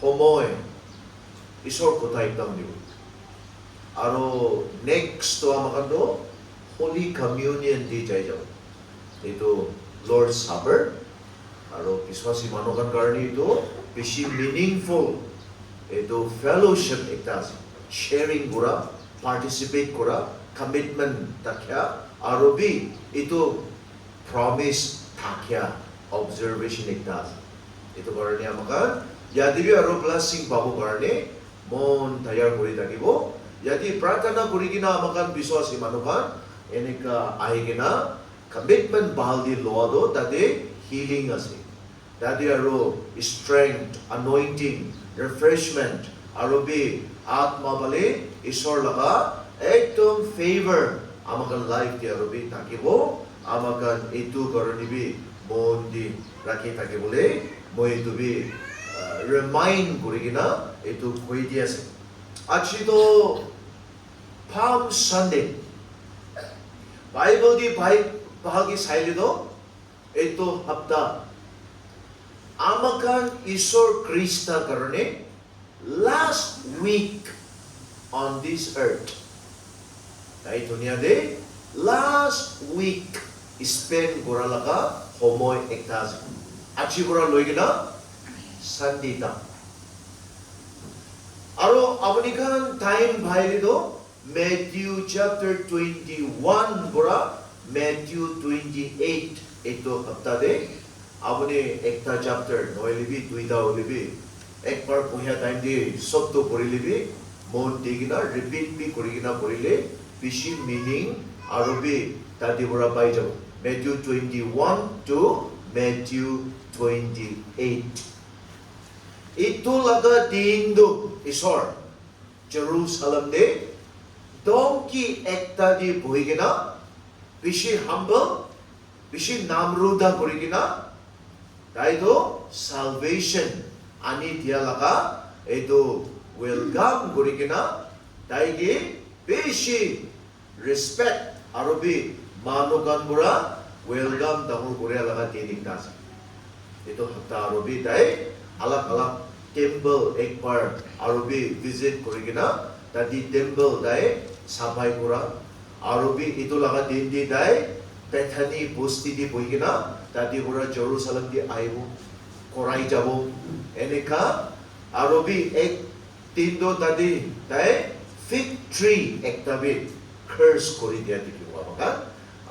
সময় ঈশ্বৰ কথা একদম দিব আৰু নেক্সট আমাকতো হোলি কমিউনিয়ন দি যাই যাব এইটো লৰ্ড সাপাৰ আৰু বিশ্বাসী মানুহৰ কাৰণে এইটো বেছি মিনিংফুল এইটো ফেলোশ্বিপ একটা আছে শ্বেয়াৰিং কৰা পাৰ্টিচিপেট কৰা কমিটমেণ্ট থাকে আৰু বি এইটো প্ৰমিছ থাকে অবজাৰভেশ্যন একটা আছে এইটো কাৰণে আমাক ইয়াতে আৰু ব্লেছিং পাব কাৰণে মন তৈয়াৰ কৰি থাকিব ইয়াতে প্ৰাৰ্থনা কৰি কিনা আমাক বিশ্বাসী মানুহ এনেকা আহি কিনা কমিটমেণ্ট ভাল দি লোৱাটো তাতে হিলিং আছে তাতে আৰু ষ্ট্ৰেংথ anointing refreshment আৰু বি আত্মা বলে ঈশ্বৰ লগা একদম ফেভাৰ আমাক লাইফ দি আৰু বি থাকিব আমাক এইটো কাৰণে বি মন দি ৰাখি থাকিবলৈ মই এইটো বি ৰিমাইণ্ড কৰি কিনা এইটো কৈ দি আছে আজিতো Palm Sunday Bible di bahagi sailido ito hapta amakan Isor Krista karone last week on this earth dai dunia de last week spend goralaka homoy ektas achi gora loigina Sunday ta aro abanikan time bhailido Matthew chapter 21 gora Matthew 28 ito hafta de apni ekta chapter noilibi duita olibi ekbar puhya time de sobto korilibi mon digina repeat bi korigina korile bishi meaning aru bi tadi gora pai jabo Matthew 21 to Matthew 28 ito laga dindo isor Jerusalem de donkey ekta di bohigina bishi humble bishi namruda korigina daido salvation ani dia laga edo welcome korigina daigi bishi respect arobi manukan gura welcome damur korea laga tining das edo hafta arobi dai alak temple ekbar arobi visit korigina tadi temple dai সাফাই করা আরবি ইটো লাগা দিন দি দাই পেথানি বস্তি দি বইকিনা তাদি করা Jerusalem দি আইব করাই যাব এনেকা আরবি এক তিনটো তাদি তাই ফিগ ট্রি একটা বি কার্স করে দিয়া দেখিব আমাকা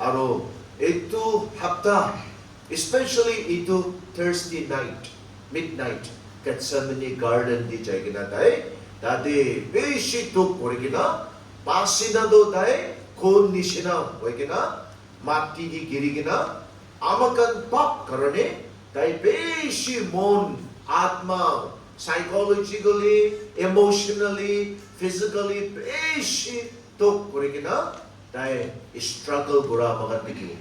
আর এইটো হাপ্তা স্পেশালি ইটো থার্সডে নাইট মিডনাইট গেথসেমানি গার্ডেন দি যাইকিনা তাই তাদি বেশি টুক করে কিনা Pasina do dai kon nishina hoigina mati di girigina amakan pap karane dai beshi mon atma psychologically emotionally physically beshi to korigina dai struggle gura amakan dikhi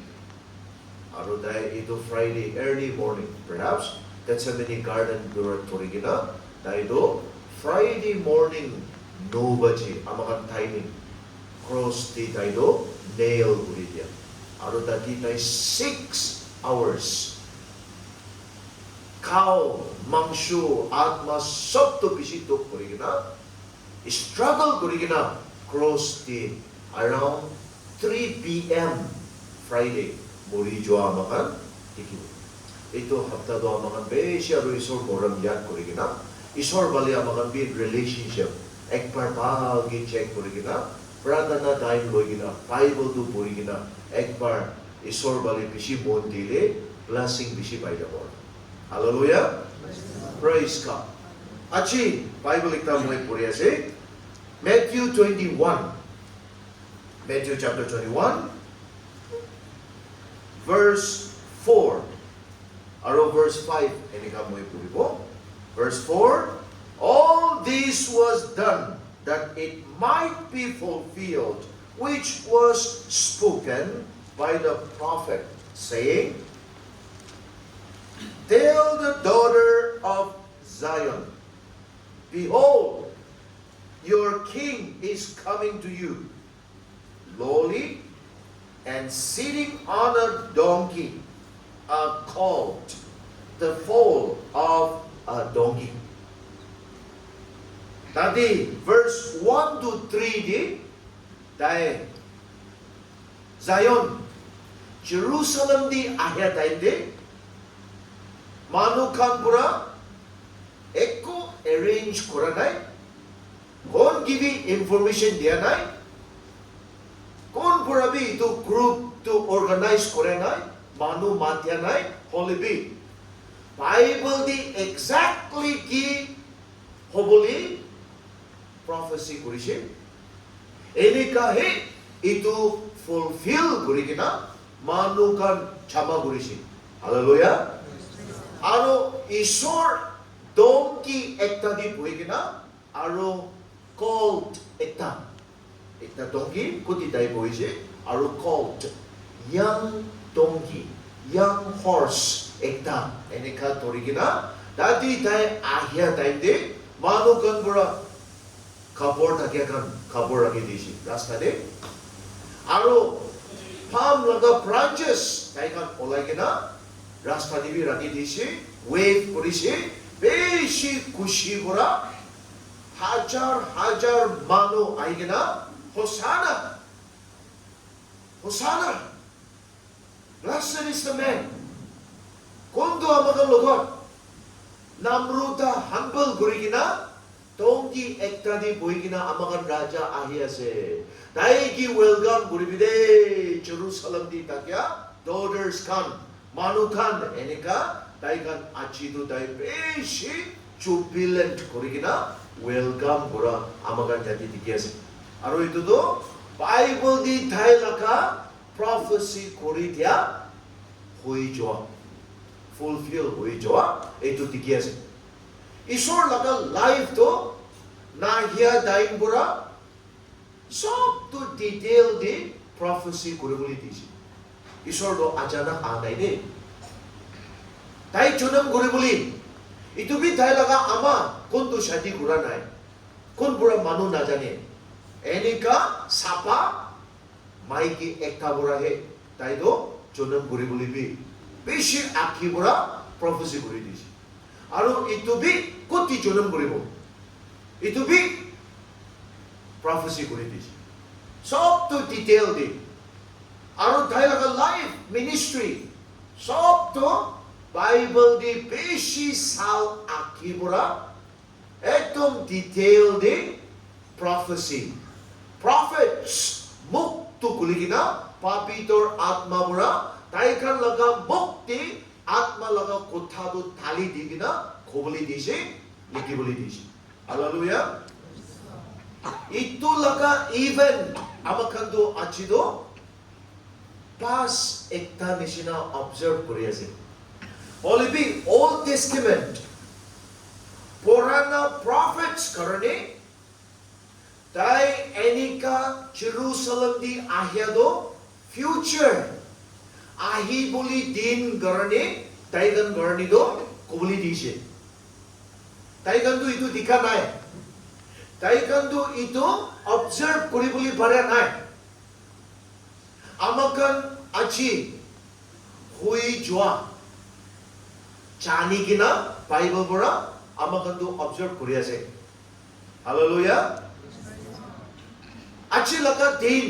aru dai ito Friday early morning perhaps Gethsemane garden gura korigina dai do Friday morning 9 baje amakan timing cross di tayo nail guri dia aro dati tayo 6 hours cow mangshu atma sob to bisito korigina struggle korigina cross di around 3 p.m. Friday muri jo amakan dikhi ito hafta do amakan beshi aro isor moram yad korigina isor bali amakan bi relationship ekbar bagi check korigina pradana time loigina Bible tu porigina ekbar isor bali bishi mon dile blessing bishi pai jabo hallelujah praise God achi Bible ekta moi pori ase Matthew 21 Matthew chapter 21 verse 4 aro verse 5 enika moi poribo verse 4 all this was done that it might be fulfilled which was spoken by the prophet saying tell the daughter of Zion behold your king is coming to you lowly and sitting on a donkey a colt the foal of a donkey Tadi verse 1 to 3 di dai Zion Jerusalem di ahya dai de Manukan pura ekko arrange kora nai kon give information dia nai kon pura bi to group to organize kore nai manu matya nai holy bi Bible di exactly ki hoboli prophecy করেছে এনেকাহে ইটো fulfil কৰি কিনা মানুকান ক্ষমা কৰিছে hallelujah আৰু ঈশ্বৰ দমকি একটা দি বহি কিনা আৰু কল্ট একটা দমকি কোটি দাই বহিছে আৰু called young donkey young horse একটা এনেকা ধৰি কিনা দাদি তাই আহিয়া টাইম দে মানুকান পৰা খাবৰ থাকে এখন খাবৰ ৰাখি দিছে ৰাস্তাতে আৰু palm লগা branches তাইখন ওলাই কিনা ৰাস্তা দিবি ৰাখি দিছে ৱেভ কৰিছে বেছি খুশি কৰা হাজাৰ হাজাৰ মানুহ আহি কিনা হোসানা হোসানা blessed is the man কোনটো আমাৰ লগত নামৰুতা humble কৰি কিনা Tongki ekta di boigina amakan raja ahi ase. Dai ki welcome guribide Jerusalem di takya daughters kan manu kan eneka dai kan achi tu dai beshi jubilant korigina welcome gora amakan jati dikhi ase. Aro itu to Bible di thai laka prophecy kori dia hoi joa fulfill hoi joa itu dikhi ase. ঈশ্বৰ লগা life তো নাহিয়া thine বুৰা সবটো detail দি প্ৰফেসি কৰিবলৈ দিছে ঈশ্বৰ তো আচানক আনাই দে তাই জনম কৰিবলৈ ইটো বি তাই লগা আমা কোনটো শাদি কৰা নাই কোন বুৰা মানুহ নাজানে এনেকা সাপা মাইকি একটা বুৰা হে তাই তো জনম কৰিবলৈ বি বেছি আখি বুৰা প্ৰফেসি কৰি দিছে আৰু ইটো বি কোটি জনম কৰিব ইটো বি prophecy কৰি দিছে সবটো ডিটেইল দি আৰু তাই লগা লাইফ মিনিষ্ট্ৰি সবটো বাইবেল দি বেছি সাল আঁকি পৰা একদম ডিটেইল দি prophecy prophets মুক্ত কৰি কিনা পাপিতৰ আত্মা পৰা তাইখন লগা মুক্তি আত্মা লগা কথাটো ঢালি দি কিনা খবলি দিছে লিখিবলৈ দিছে হালেলুয়া ইটো লগা ইভেন্ট আমাকতো আছিলো পাস একটা নিচিনা অবজার্ভ কৰি আছে অলৰেডি ওল্ড টেস্টামেন্ট পুৰানা প্ৰফেটস কাৰণে তাই এনিকা জেৰুসালেম দি আহিয়াদো ফিউচাৰ আহি বুলি দিন কাৰণে তাইগন গৰণিদো কবলি দিছে তাইগনটো ইটো দেখা নাই তাইগনটো ইটো অবজাৰ্ভ কৰিবলৈ পাৰে নাই আমাকন আজি হৈ যোৱা জানি কিনা বাইবেল পৰা আমাকনটো অবজাৰ্ভ কৰি আছে হালেলুয়া আজি লগা দিন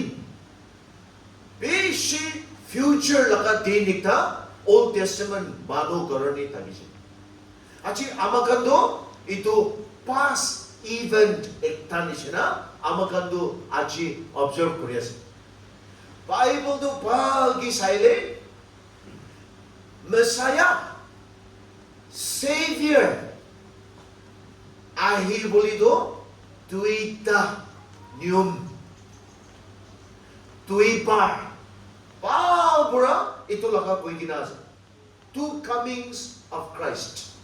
বেছি ফিউচাৰ লগা দিন এটা ওল্ড টেস্টামেন্ট মানুহ কাৰণে থাকিছে আজি আমাকনটো ইটো পাস ইভেন্ট একটা নিচিনা আমাকনটো আজি অবজার্ভ কৰি আছে বাইবেলটো ভালকৈ চাইলে messiah Savior ahi bolido duita nium duipar pabura ito laga koi ginasa two comings of Christ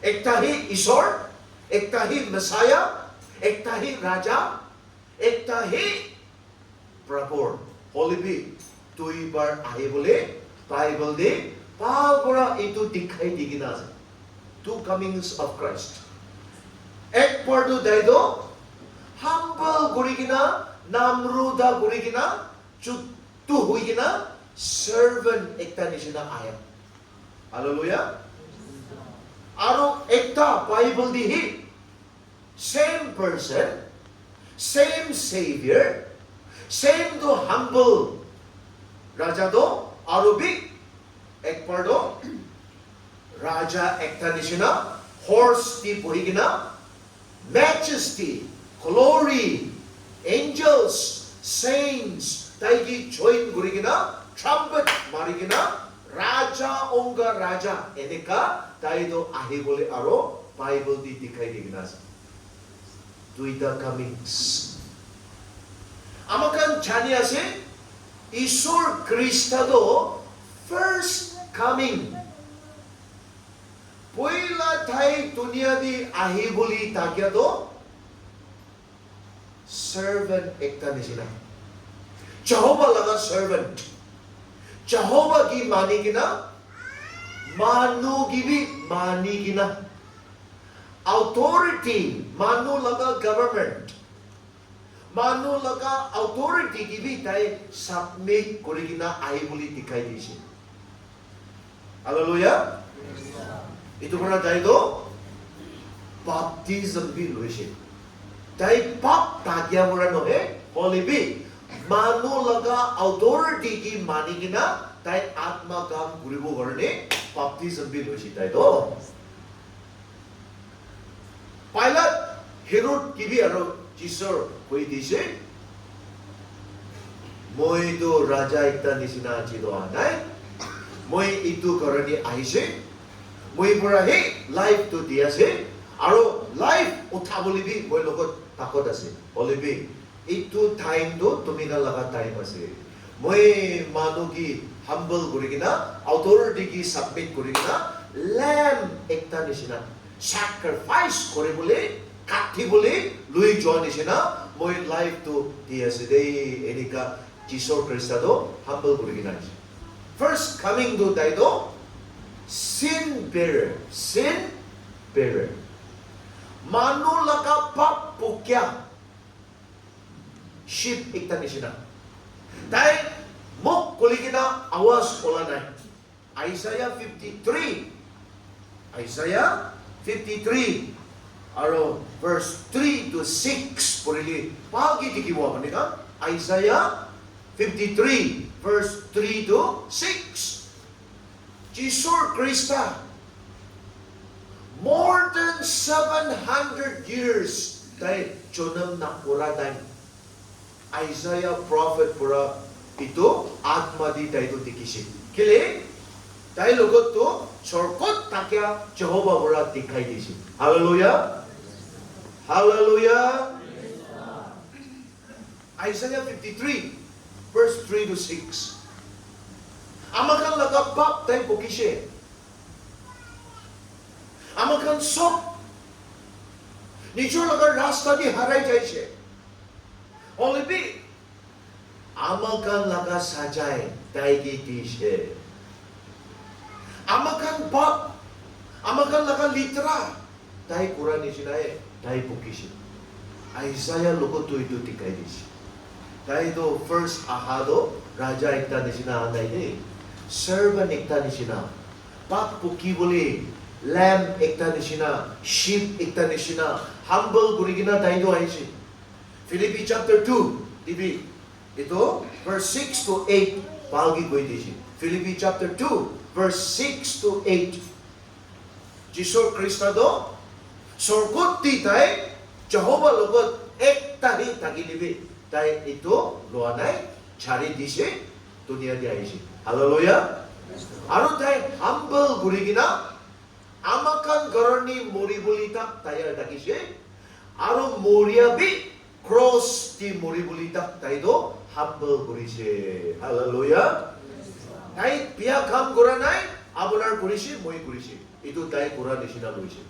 ekta hi Ishor ekta hi Messiah ekta hi Raja ekta hi Prabhu holy be duipar ahi bole Bible de Pabura itu dikhai digina ase two comings of Christ ek pardu daido humble gurigina namruda gurigina chuttu huigina servant ekta nishina aya hallelujah aro ekta Bible di hi same person, same Savior, same to humble Raja do arubi ekbar do Raja ekta nishina horse ti bohigina majesty, glory, angels, saints taigi join gurigina trumpet marigina Raja onga Raja eneka taido ahibole aro Bible di dikhai digina duita comings amakan jani ase Ishor Kristado first coming poila thai dunia di ahiboli takya do servant ekta nisina Jehovah laga servant Jehovah ki manigina manu gibi manigina authority manu laga government manu laga authority gibi tai submit korigina ahiboli dikhai dise hallelujah itu pura tai do baptism bi loise tai pap tagya pura nohe holy bi manu laga authority ki manigina tai atma kam kuribo garne baptism bi loise tai do Pilate Herod gibi aro jisor koi dise moi do raja ekta nisina chido anai moi itu karani aise moi pura he life to diase aro life uthaboli bi moi logot takot ase olibi itu time do tumina laga time ase moi manu ki humble kurigina authority ki submit kurigina lamb ekta nisina sacrifice kore bole kathi bole lui join nisina moi life to diase dei enika Jesus Christ do humble kurigina first coming do daido sin bearer manu laga pap pukya sheep ekta nisina dai mok kuligina awas ola nai Isaiah 53 aro verse 3 to 6 porili pagi dikiwa manika Isaiah 53 verse 3 to 6 Jesus Christa more than 700 years dai chonam na pura dai Isaiah prophet pura ito atma di dai to dikisi kile dai logot to sorkot takya Jehovah pura dikhai disi hallelujah hallelujah Isaiah 53 verse 3 to 6 amakan laga bab dai bokise amakan sok nijor laga rasta di harai jaise olibi amakan laga sajai dai gi dise amakan bab amakan laga litra dai Quran isinae dai bokise Isaiah logo to itu dikai dise dai do first ahado raja ekta nisina anai de servant ekta nisina pap puki boli lamb ekta nisina sheep ekta nisina humble gurigina dai do aise Philippi chapter 2 dibi ito verse 6 to 8 palgi koi disi Philippi chapter 2 verse 6 to 8 Jesus Christ do sorgot ti tai Jehovah logot ekta hi tagilibi tai itu loanai chari dise dunia di aisi hallelujah aru tai humble gurigina amakan garani mori bolita tayar dakise aru moria bi cross ti mori bolita tai do humble gurise hallelujah tai pia kam goranai abonar gurise moi gurise itu tai Quran nisina loise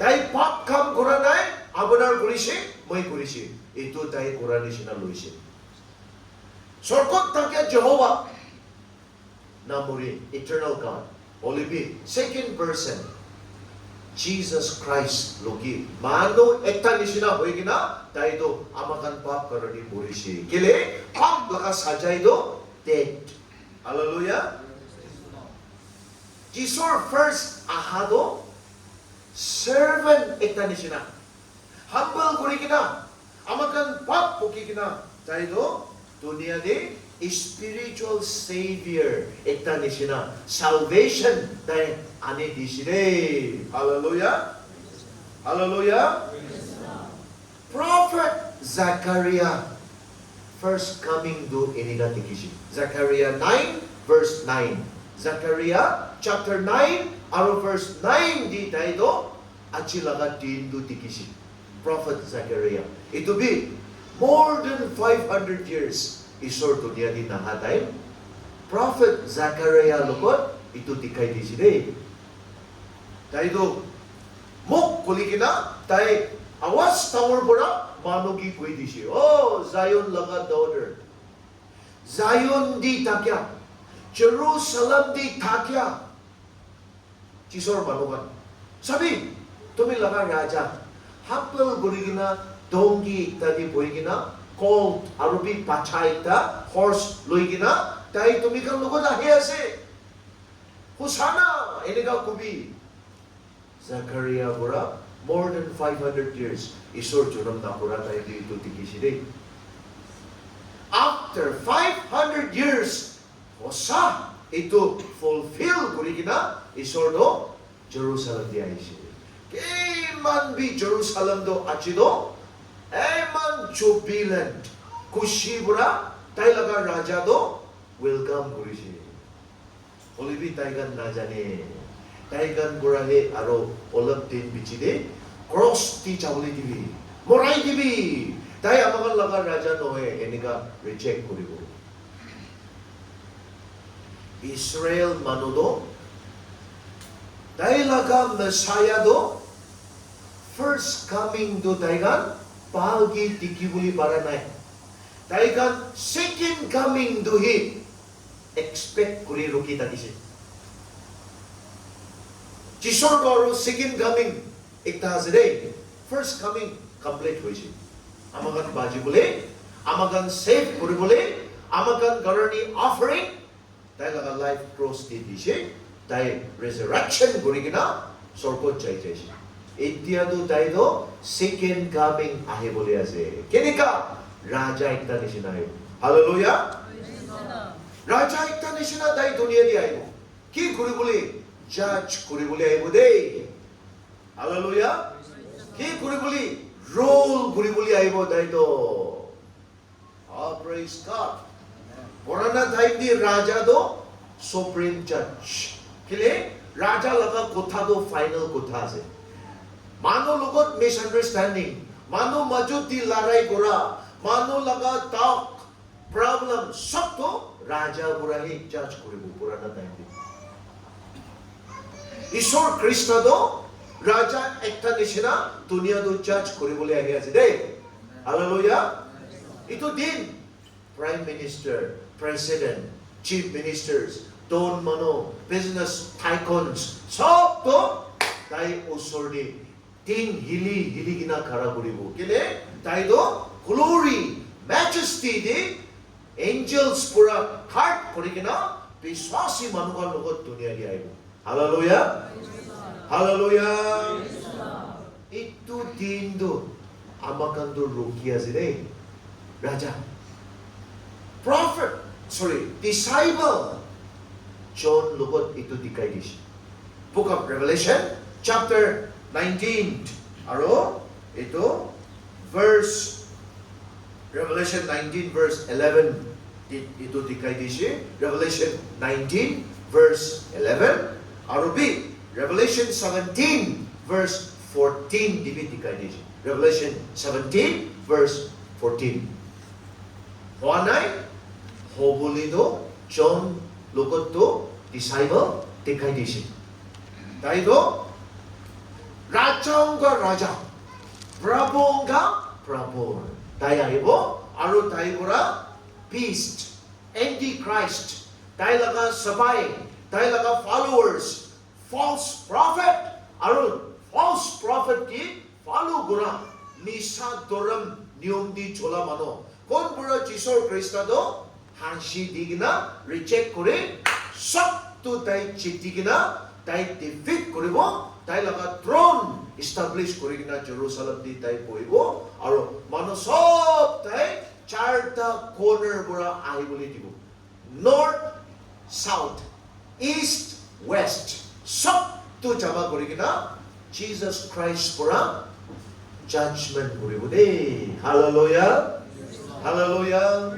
tai pap kam goranai abonar gurise moi gurise itu tai Quran nisina loise sorkot takya Jehovah namuri eternal God olibi second person Jesus Christ logi mano ekta nisina hoigina daido amakan pap karani borisi kile pap laga sajai do dead hallelujah Jesus first ahado servant ekta nisina humble kurikina, amakan pap pukikina, tayo dunia de spiritual savior ekta nishina salvation dai ane disire. Hallelujah. Hallelujah. Prophet Zachariah first coming do iniga tikishi. Zechariah 9 verse 9. Zechariah chapter 9 aro verse 9 di tayo achilaga tindu tikishi. Prophet Zechariah. It will be more than 500 years isor to dia di nahatay. Prophet Zechariah lukot ito tikay di sila. Tayo mok kulikina tay awas tawar bora manugi kuy di siya. Oh, Zion laga daughter. Zion di takya. Jerusalem di takya. Chisor manugan. Sabi, tumi laga raja. Hapel gurigina, dongi tadi buigina, colt, arubi pachaita, horse luigina, tayo tumi kang lugod ahiyase. Husana, inigaw kubi. Zechariah bura, more than 500 years, isor junam na pura tayo dito tikiside. After 500 years, hosa, ito fulfill kurikina, isor do, Jerusalem di aiside. Keman bi Jerusalem do achido, eman jubilant, kushibura, tayo laga raja do, welcome kurishi. Olibi taygan na jane. Taigan gurahe aro olap din bichide cross ti chawli dibi morai dibi tai amagan laga raja nohe eniga reject kuribo. Israel manudo tai laga Messiah do first coming do taigan pagi tikibuli paranai taigan second coming do hi expect kuri ruki tadisi. Chisor Goro second coming ekta hasire first coming complete hoise. Amagan baji bole, amagan save kori bole, amagan garani offering, tai laga life cross di dishe, tai resurrection kori kina sorko jai jai. Etya do tai do second coming ahe bole ase. Kenika raja ekta nishina hai. Hallelujah. Raja ekta nishina tai dunia di aibo. Ki kori bole? Judge kuribuli aibu day. Hallelujah. Ki kuribuli rule kuribuli aibu day do. Oh, praise God. Purana time di raja do supreme judge. Kile raja laga kotha do final kotha se. Mano lugot misunderstanding. Mano majud di larai gora. Mano laga talk problem. Sab to raja burahi judge kuribu purana time di. Isor Krishna do raja ekta nishina dunia do judge kori bole ahi ase de. Hallelujah. Ito din prime minister, president, chief ministers, don mano, business tycoons, sob to tai usor di tin hili gina khara koribo. Kile tai do glory, majesty di angels pura heart kori kina biswasi manugan logot dunia di aibo. Hallelujah. Hallelujah. Itu dindo amakando rukia sire. Raja. Prophet. Disciple. John lugot itu dikaidish. Book of Revelation, chapter 19. Aro, itu verse Revelation 19 verse 11. Itu dikaidish. Revelation 19 verse 11. Arubi, Revelation 17 verse 14 dibitikadish. Revelation 17 verse 14. Hoanay, hobulido, John lugoto, disciple, tikadish. Tayo, Rajaonga Raja, Prabonga Prabon. Tayo ibo, aru tayo gura, beast, antichrist, tayo laga sabay, tayo laga followers, false prophet, arun false prophet ki follow guna, nisa doram niyom di chola mano. Kon pura Jisor Krista do, hansi digina, reject kore, sok tu tayo chitigina, tayo defeat kore mo, tayo laga throne, establish korigina Jerusalem di tai poibo aro manu sob tai charta corner bora ahi boli dibo north south east west sob to jama korigina Jesus Christ bora judgment koribo de hallelujah hallelujah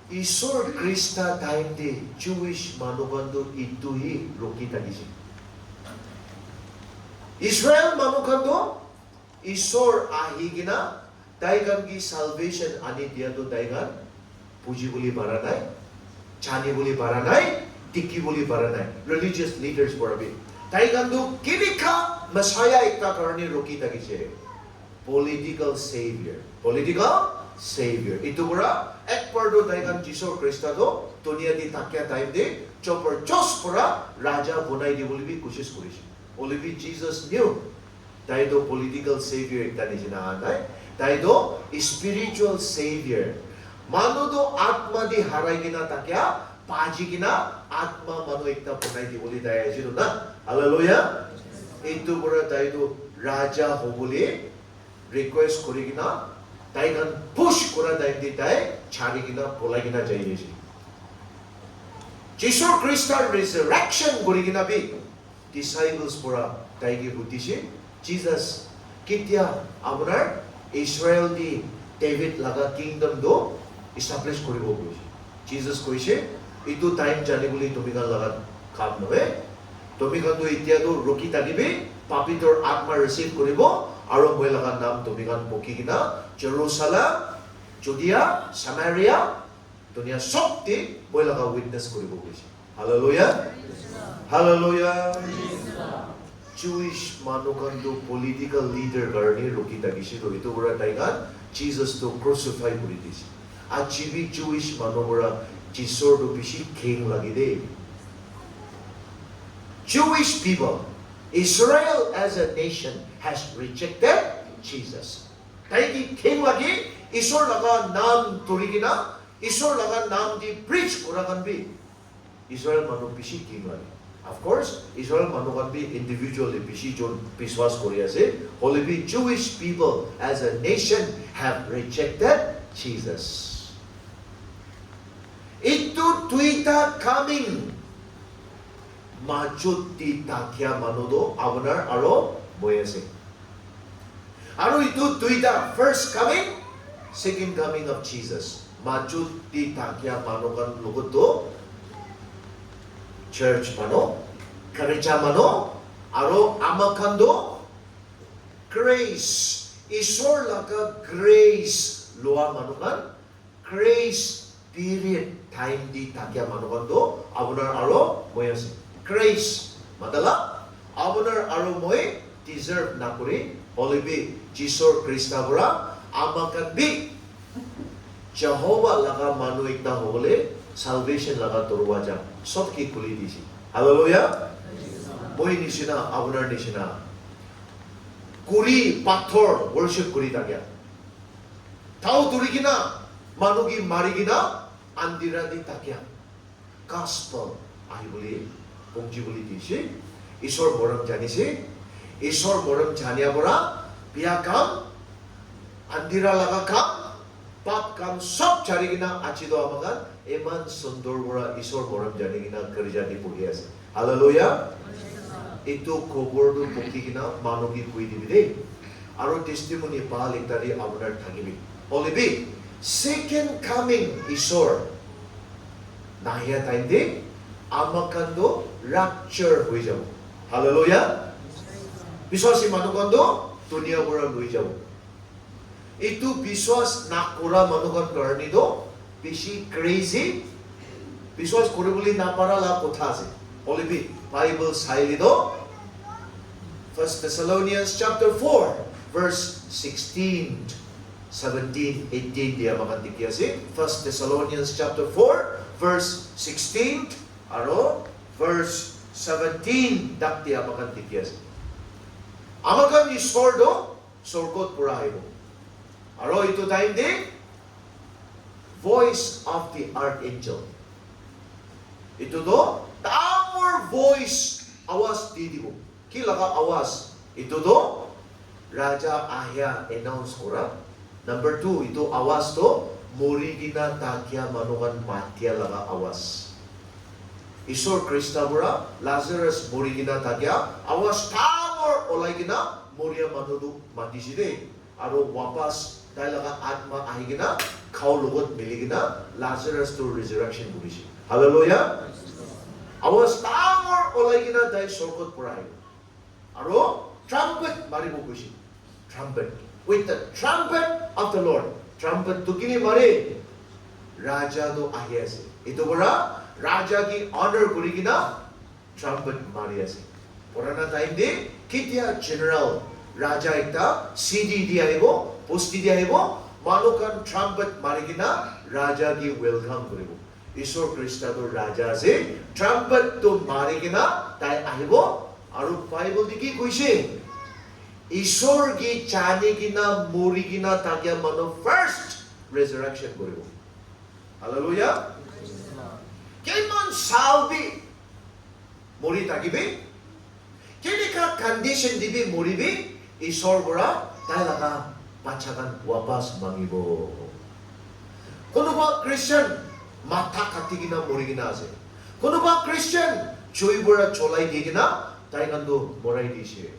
Isor Krista time de Jewish manukando ituhi roki tagisi Israel manukando Isor ahigina daigan ki salvation ani dia to daigan puji boli baranai chani boli baranai tiki boli baranai religious leaders borabi daigan to kinika messiah ekta karone roki tagise political savior itu pura ek pardo daigan Jisor Krista do dunia di takya time de chopper jos pura raja bonai di bolibi kushish korishi olibi Jesus knew dai do political savior ekta nijina anai dai do spiritual savior manu do atma di harai gina takya paji gina atma manu ekta bonai di boli dai ajiru na hallelujah itu pura dai do raja hoboli request korigina daigan push kora daindi dai chari gina polai gina jaiyesi Jesus Christ resurrection kori gina bi disciples pura daigi hutishi Jesus kitya amunar Israel di David laga kingdom do establish koribo koise Jesus koise itu time jani boli tomigan laga kam noe tomigan do itia do roki tagibe papitor atma receive koribo aro moi laga nam tomigan poki gina Jerusalem, Judea, Samaria, dunia sokti moi laga witness koribo koise hallelujah hallelujah Jewish manukando political leader garni roki tagisi do itu bora daigan Jesus to crucify kori disi achibi Jewish manubora Jisor do bishi king lagi de Jewish people Israel as a nation has rejected Jesus Taigi king lagi Isor laga nam turigina Isor laga nam di preach kuragan bi Israel manu bishi king lagi Of course Israel manu kan bi individually bishi jon biswas kori ase holy bi Jewish people as a nation have rejected Jesus Itu tuita coming majut di takya manudo abonar aro boyase aro itu tuita first coming second coming of Jesus majut di takya manukan luguto church mano gereja mano aro amakando grace isor laga grace loa manukan grace period time di takya manukan do abonar aro boyase grace madala abonar aro moy deserve na kuri olibi Jisor Krista bora amakan bi Jehovah laga manu ekta hole salvation laga dorwaja sob ki kuli disi hallelujah moy nisina abonar nisina kuri pathor worship kuri takya tau turigina manugi marigina andira di takya gospel I believe 봉지 boli disi Isor moram janisi Isor moram jania bora biya kam andira laga kam pap kam sob jarigina achido amagan eman sundor bora Isor moram janigina kerja di pugias hallelujah itu kobor du pokigina manogi kui dibide aro testimony pa liktari abonar thagibi olibi second coming Isor nahiya time de amakando rapture hoi jabo hallelujah biswasi manukando dunia bora loi jabo itu biswas nakura manukan karni do bishi crazy biswas koriboli napara la kotha ase olibi bible saili do 1 Thessalonians chapter 4 verse 16 17 18 dia makantiki ase 1 Thessalonians chapter 4 verse 16 aro verse 17 dakti amakan tikyas amakan Isor do sorgot pura haibo aro itu time de voice of the archangel itu do tamor voice awas di dibo ki laga awas Ito to, Raja Ahya announce kora. Number 2, ito awas to, morigina takya manukan matya laga awas. Isor Krista mura, Lazarus morigina takya, awas tawar olay gina, moria manudu mati side. Aro wapas talaga atma ahigina, kaulugot miligina, Lazarus to resurrection bugisi. Hallelujah. Awas tawar olay gina dahil sorgot puray. Aro trumpet maribu bugisi. Trumpet. With the trumpet of the Lord. Trumpet to kini mari. Raja do ahiase. Ito bara Raja ki honor kurigina trumpet mari ase. Purana time de kitya general Raja ekta CD diya hebo, posti diya hebo, manukan trumpet marigina Raja ki welcome koribo. Isor Krista do Raja ase trumpet to marigina tai ahibo aru Bible diki koise Isor ki chani gina mori gina takya mano first resurrection koribo. Hallelujah. Keman salbi mori takibi. Kini ka condition dibi mori bi Isor bora talaga pacakan wapas mangibo. Kuno ba Christian mata katigina mori gina ase. Kuno ba Christian joy bora cholai digina taigando morai dise.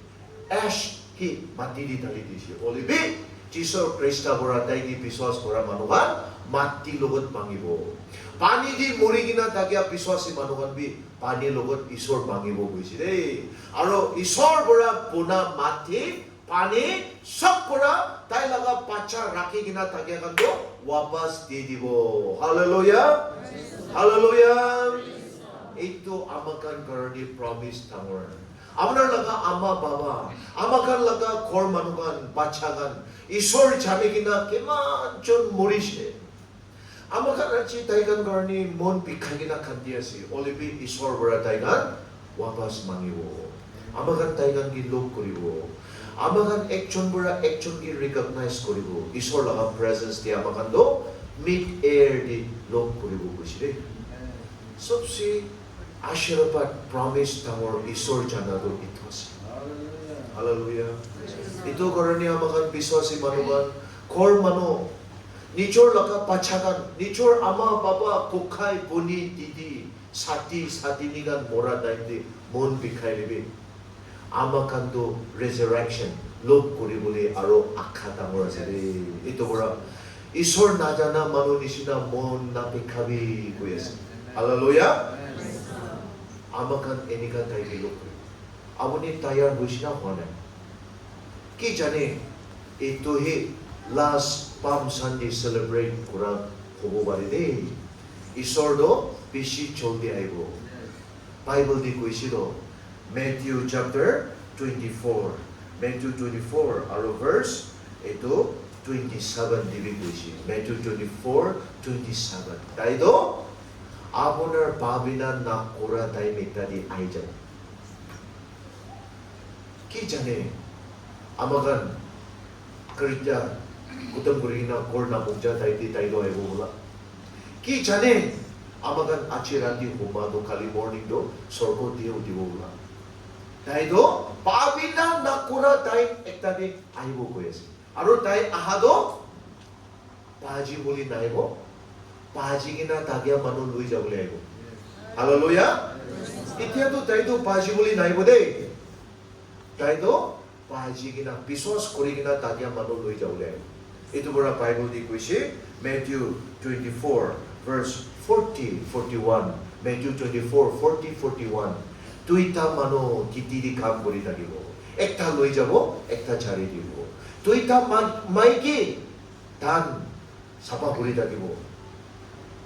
Ash ki mati di dali dise. Olibi Jesus Krista bora taigi biswas bora manukan mati logot mangibo. Pani di mori gina tagya biswasi manukan bi pani logot Isor mangibo guisi de. Aro Isor bora puna mati pani sab bora tai laga pacha rakhi gina tagya kando wapas di dibo. Hallelujah. Hallelujah. Itu amakan karani promise tangor. Amar laga ama baba, amakan laga kor manukan pachagan Isor chami gina keman chon morishe. Amakan achi taigan karani mon pikhagina kandiasi. Olibi Isor bora taigan wapas mangibo. Amakan taigan ki log koribo. Amakan action bora action ki recognize koribo. Isor laga presence di amakan do mid air di log koribo kusire. Sobsi Ashirapat promise tangor Isor jana do itos. Hallelujah. Ito karani amakan biswasi manukan kor mano Nichor laka pachagan, nichor ama baba kukai buni didi sati nigan mora daimde mon bikai lebe. Ama kando resurrection log kuri bole aro akha tangor asere. Ito bora Isor najana manu nisina mon na bikabi kuyes. Hallelujah. Ama kan enikan taigi log kuri. Abuni tayar huishna hone. Ki jane ito he last Palm Sunday celebrate kurang hobo bari de. Isor do bishi choldi aibo. Bible di kuisi do Matthew chapter 24. Matthew 24 aro verse ito 27 dibi kuisi. Matthew 24 27. Dai do apunar babina na kura dai mekta di aijan. Ki jane amagan kerja kutam kurina korna mukja taiti tailo ebo mula. Ki jane amagan achirati huma do kali morning do sorko diyo dibo mula. Taito pabina nakura tai ekta di aibo koyes. Aro tai ahado paji boli naibo paji gina tagya manu lui jabule aibo. Hallelujah. Itia to taito paji boli naibo de. Taito paji gina biswas kori gina tagya manu lui jabule aibo. Ito bora Bible di kuisi Matthew 24 verse 40 41. Matthew 24 40 41. Tuita mano kitiri kam kori tagibo. Ekta loi jabo, ekta chari dibo. Tuita maiki dan sapa kori tagibo.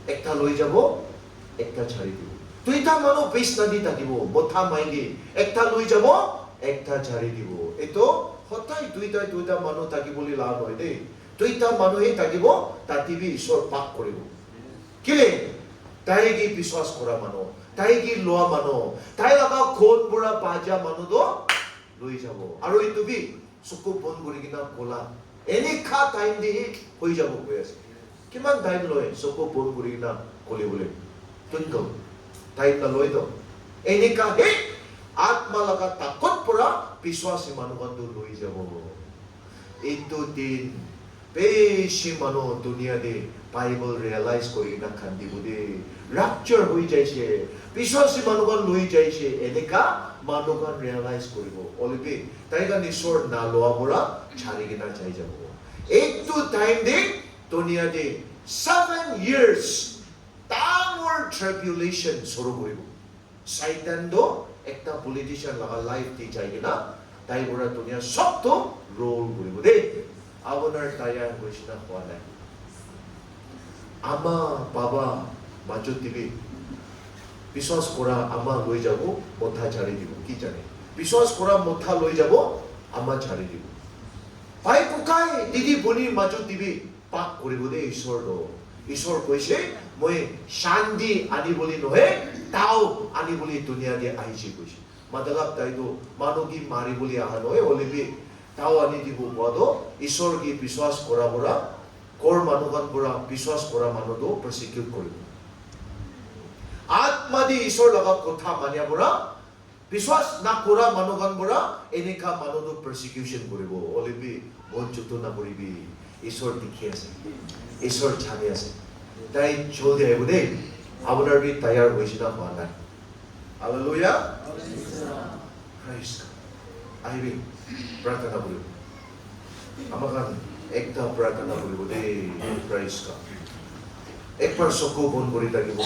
Ekta loi jabo, ekta chari dibo. Tuita mano bis nadi tagibo. Botha maiki ekta loi jabo, ekta chari dibo. Ito hotai tuita mano tagiboli la noi de. Tuita manuhe tagibo tatibi Isor pak koribo. Kile taigi biswas kora mano, taigi loa mano, tai laga kon bura paja mano do loi jabo. Aro itu bi suku bon gurigina kola. Any ka time di hoi jabo koyas. Kiman time loe suku bon gurigina koli bole. Twinkle time na loe do. Any ka he atma laga takot pura বিশ্বাসী মানুহটো লৈ যাব এইটো দিন বেছি মানুহ দুনিয়াতে Bible realise কৰি না খান্দিব দে ৰাপচাৰ হৈ যাইছে বিশ্বাসী মানুহখন লৈ যাইছে এনেকা মানুহখন ৰিয়েলাইজ কৰিব অলপি তাইকা ঈশ্বৰ না লোৱা পৰা ছাড়ি কিনা যাই যাব এইটো টাইম দে দুনিয়াতে 7 years ডাঙৰ ট্ৰিবিউলেশ্যন শুৰু কৰিব সাইতানটো একটা পলিটিশিয়ান লাগা লাইফ দি যাই কিনা তাই পৰা দুনিয়া সবটো ৰোল কৰিব দে আপোনাৰ তায়াৰ হৈছিনা হোৱা নাই আমা বাবা মাজত দিবি বিশ্বাস কৰা আমা লৈ যাব মথা ছাড়ি দিব কি জানে বিশ্বাস কৰা মথা লৈ যাব আমা ছাড়ি দিব ভাই কুকাই দিদি বনি মাজত দিবি পাক কৰিব দে ঈশ্বৰ কৈছে মই শান্তি আনিবলৈ নহয় তাও আনিবলৈ দুনিয়াতে আহিছে কৈছে মতলব তাইতো মানুহ কি মাৰিবলৈ অহা নহয় হলিবি তাও আনি দিব কোৱাটো ঈশ্বৰ কি বিশ্বাস কৰা পৰা কৰ মানুহখন পৰা বিশ্বাস কৰা মানুহটো প্ৰসিকিউট কৰিব আত্মা দি ঈশ্বৰ লগত কথা মানিয়া পৰা বিশ্বাস নকৰা মানুহখন পৰা এনেকা মানুহটো প্ৰসিকিউশন কৰিব হলিবি বহুত যত্ন নকৰিবি ঈশ্বৰ দেখি আছে ঈশ্বৰ জানি আছে তাই জলদি আহিব দেই আপোনাৰ বি তৈয়াৰ হৈছে না হোৱা নাই হালেলুয়া প্ৰাইজ আহিবি প্ৰাৰ্থনা কৰিব আমাক একটা প্ৰাৰ্থনা কৰিব দেই প্ৰাইজ একবাৰ চকু বন্ধ কৰি থাকিব